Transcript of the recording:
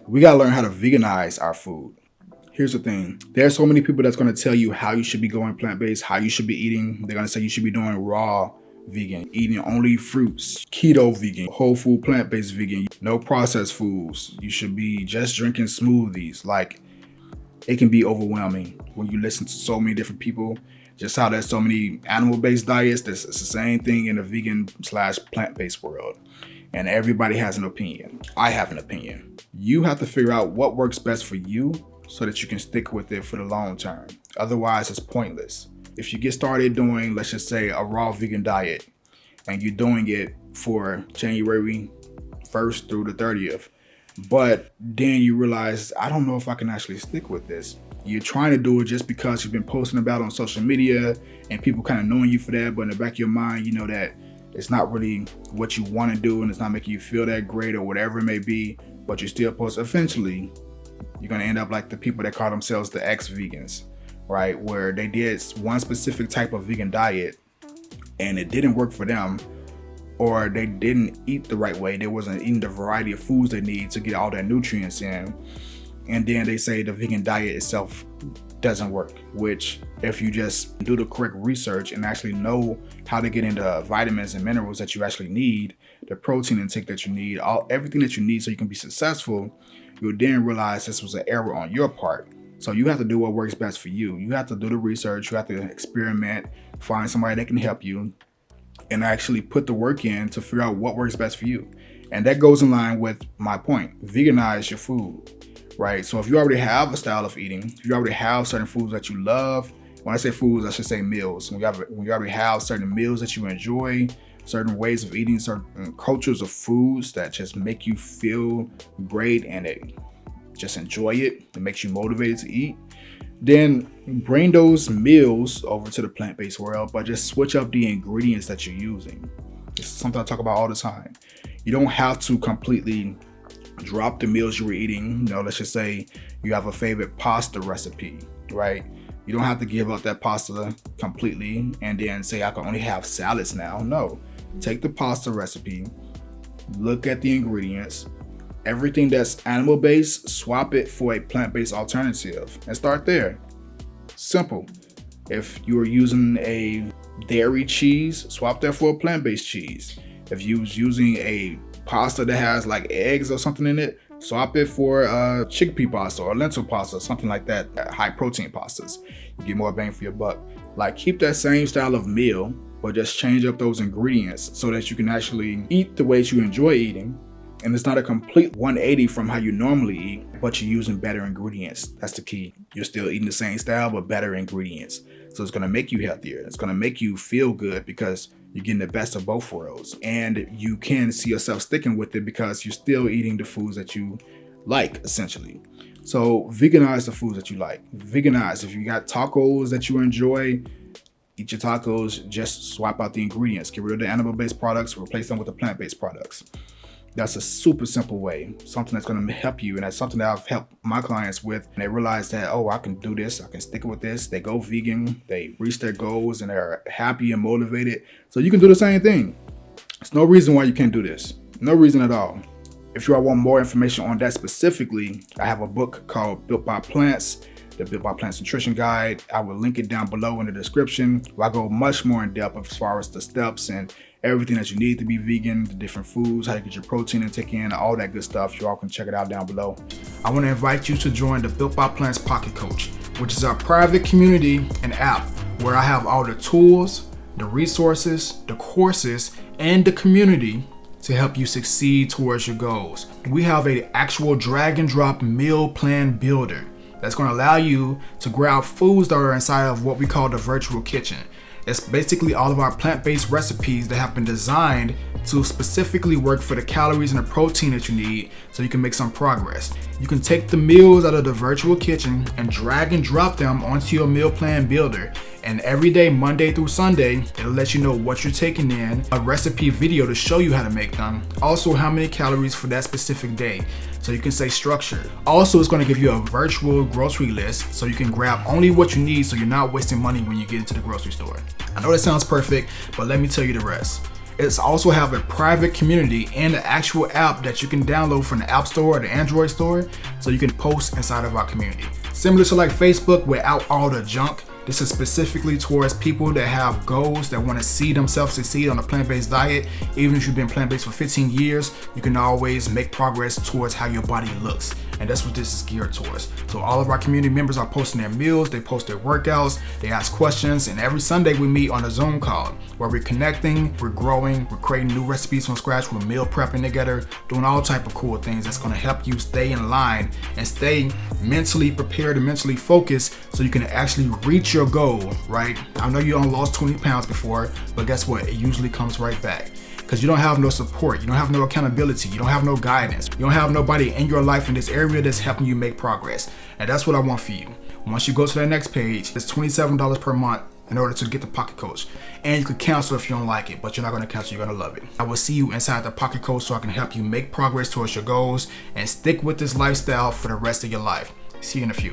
We gotta learn how to veganize our food. Here's the thing. There's so many people that's going to tell you how you should be going plant-based, how you should be eating. They're going to say you should be doing raw vegan, eating only fruits, keto vegan, whole food plant-based vegan, no processed foods. You should be just drinking smoothies. Like, it can be overwhelming when you listen to so many different people. Just how there's so many animal-based diets. It's the same thing in the vegan / plant-based world. And everybody has an opinion. I have an opinion. You have to figure out what works best for you so that you can stick with it for the long term. Otherwise, it's pointless. If you get started doing, let's just say, a raw vegan diet, and you're doing it for January 1st through the 30th, but then you realize, I don't know if I can actually stick with this. You're trying to do it just because you've been posting about it on social media and people kind of knowing you for that, but in the back of your mind, you know that it's not really what you want to do and it's not making you feel that great or whatever it may be, but you still post. Eventually, you're going to end up like the people that call themselves the ex-vegans, right? Where they did one specific type of vegan diet and it didn't work for them, or they didn't eat the right way. They wasn't eating the variety of foods they need to get all their nutrients in. And then they say the vegan diet itself doesn't work, which if you just do the correct research and actually know how to get into vitamins and minerals that you actually need, the protein intake that you need, everything that you need so you can be successful, you'll then realize this was an error on your part. So you have to do what works best for you. You have to do the research, you have to experiment, find somebody that can help you, and actually put the work in to figure out what works best for you. And that goes in line with my point. Veganize your food, right? So if you already have a style of eating, if you already have certain foods that you love, when I say foods, I should say meals. When you already have certain meals that you enjoy, certain ways of eating, certain cultures of foods that just make you feel great and just enjoy it, it makes you motivated to eat, then bring those meals over to the plant-based world, but just switch up the ingredients that you're using. It's something I talk about all the time. You don't have to completely drop the meals you were eating. Let's just say you have a favorite pasta recipe, right? You don't have to give up that pasta completely and then say, I can only have salads now. No, take the pasta recipe, look at the ingredients, everything that's animal-based, swap it for a plant-based alternative and start there. Simple. If you are using a dairy cheese, swap that for a plant-based cheese. If you was using a pasta that has like eggs or something in it, swap it for chickpea pasta or lentil pasta, something like that, high protein pastas. You get more bang for your buck. Like, keep that same style of meal, but just change up those ingredients so that you can actually eat the way you enjoy eating. And it's not a complete 180 from how you normally eat, but you're using better ingredients. That's the key. You're still eating the same style, but better ingredients. So it's gonna make you healthier. It's gonna make you feel good because you're getting the best of both worlds. And you can see yourself sticking with it because you're still eating the foods that you like, essentially. So veganize the foods that you like. Veganize. If you got tacos that you enjoy, eat your tacos, just swap out the ingredients. Get rid of the animal-based products, replace them with the plant-based products. That's a super simple way, something that's going to help you. And that's something that I've helped my clients with. And they realize that, oh, I can do this. I can stick with this. They go vegan, they reach their goals and they're happy and motivated. So you can do the same thing. There's no reason why you can't do this. No reason at all. If you all want more information on that specifically, I have a book called Built by Plants, the Built by Plants Nutrition Guide. I will link it down below in the description, where I go much more in depth as far as the steps and everything that you need to be vegan, the different foods, how to get your protein intake in, all that good stuff. You all can check it out down below. I want to invite you to join the Built by Plants Pocket Coach, which is our private community and app where I have all the tools, the resources, the courses, and the community to help you succeed towards your goals. We have an actual drag and drop meal plan builder that's going to allow you to grab foods that are inside of what we call the virtual kitchen. It's basically all of our plant-based recipes that have been designed to specifically work for the calories and the protein that you need so you can make some progress. You can take the meals out of the virtual kitchen and drag and drop them onto your meal plan builder. And every day, Monday through Sunday, it'll let you know what you're taking in, a recipe video to show you how to make them, also how many calories for that specific day, so you can stay structured. Also, it's going to give you a virtual grocery list so you can grab only what you need so you're not wasting money when you get into the grocery store. I know that sounds perfect, but let me tell you the rest. It's also have a private community and an actual app that you can download from the App Store or the Android store, so you can post inside of our community. Similar to like Facebook without all the junk, this is specifically towards people that have goals, that want to see themselves succeed on a plant-based diet. Even if you've been plant-based for 15 years, you can always make progress towards how your body looks. And that's what this is geared towards. So all of our community members are posting their meals, they post their workouts, they ask questions, and every Sunday we meet on a Zoom call where we're connecting, we're growing, we're creating new recipes from scratch, we're meal prepping together, doing all type of cool things that's gonna help you stay in line and stay mentally prepared and mentally focused so you can actually reach your goal, right? I know you only lost 20 pounds before, but guess what? It usually comes right back. Because you don't have no support, you don't have no accountability, you don't have no guidance, you don't have nobody in your life in this area that's helping you make progress. And that's what I want for you. Once you go to that next page, it's $27 per month in order to get the Pocket Coach. And you can cancel if you don't like it, but you're not gonna cancel, you're gonna love it. I will see you inside the Pocket Coach so I can help you make progress towards your goals and stick with this lifestyle for the rest of your life. See you in a few.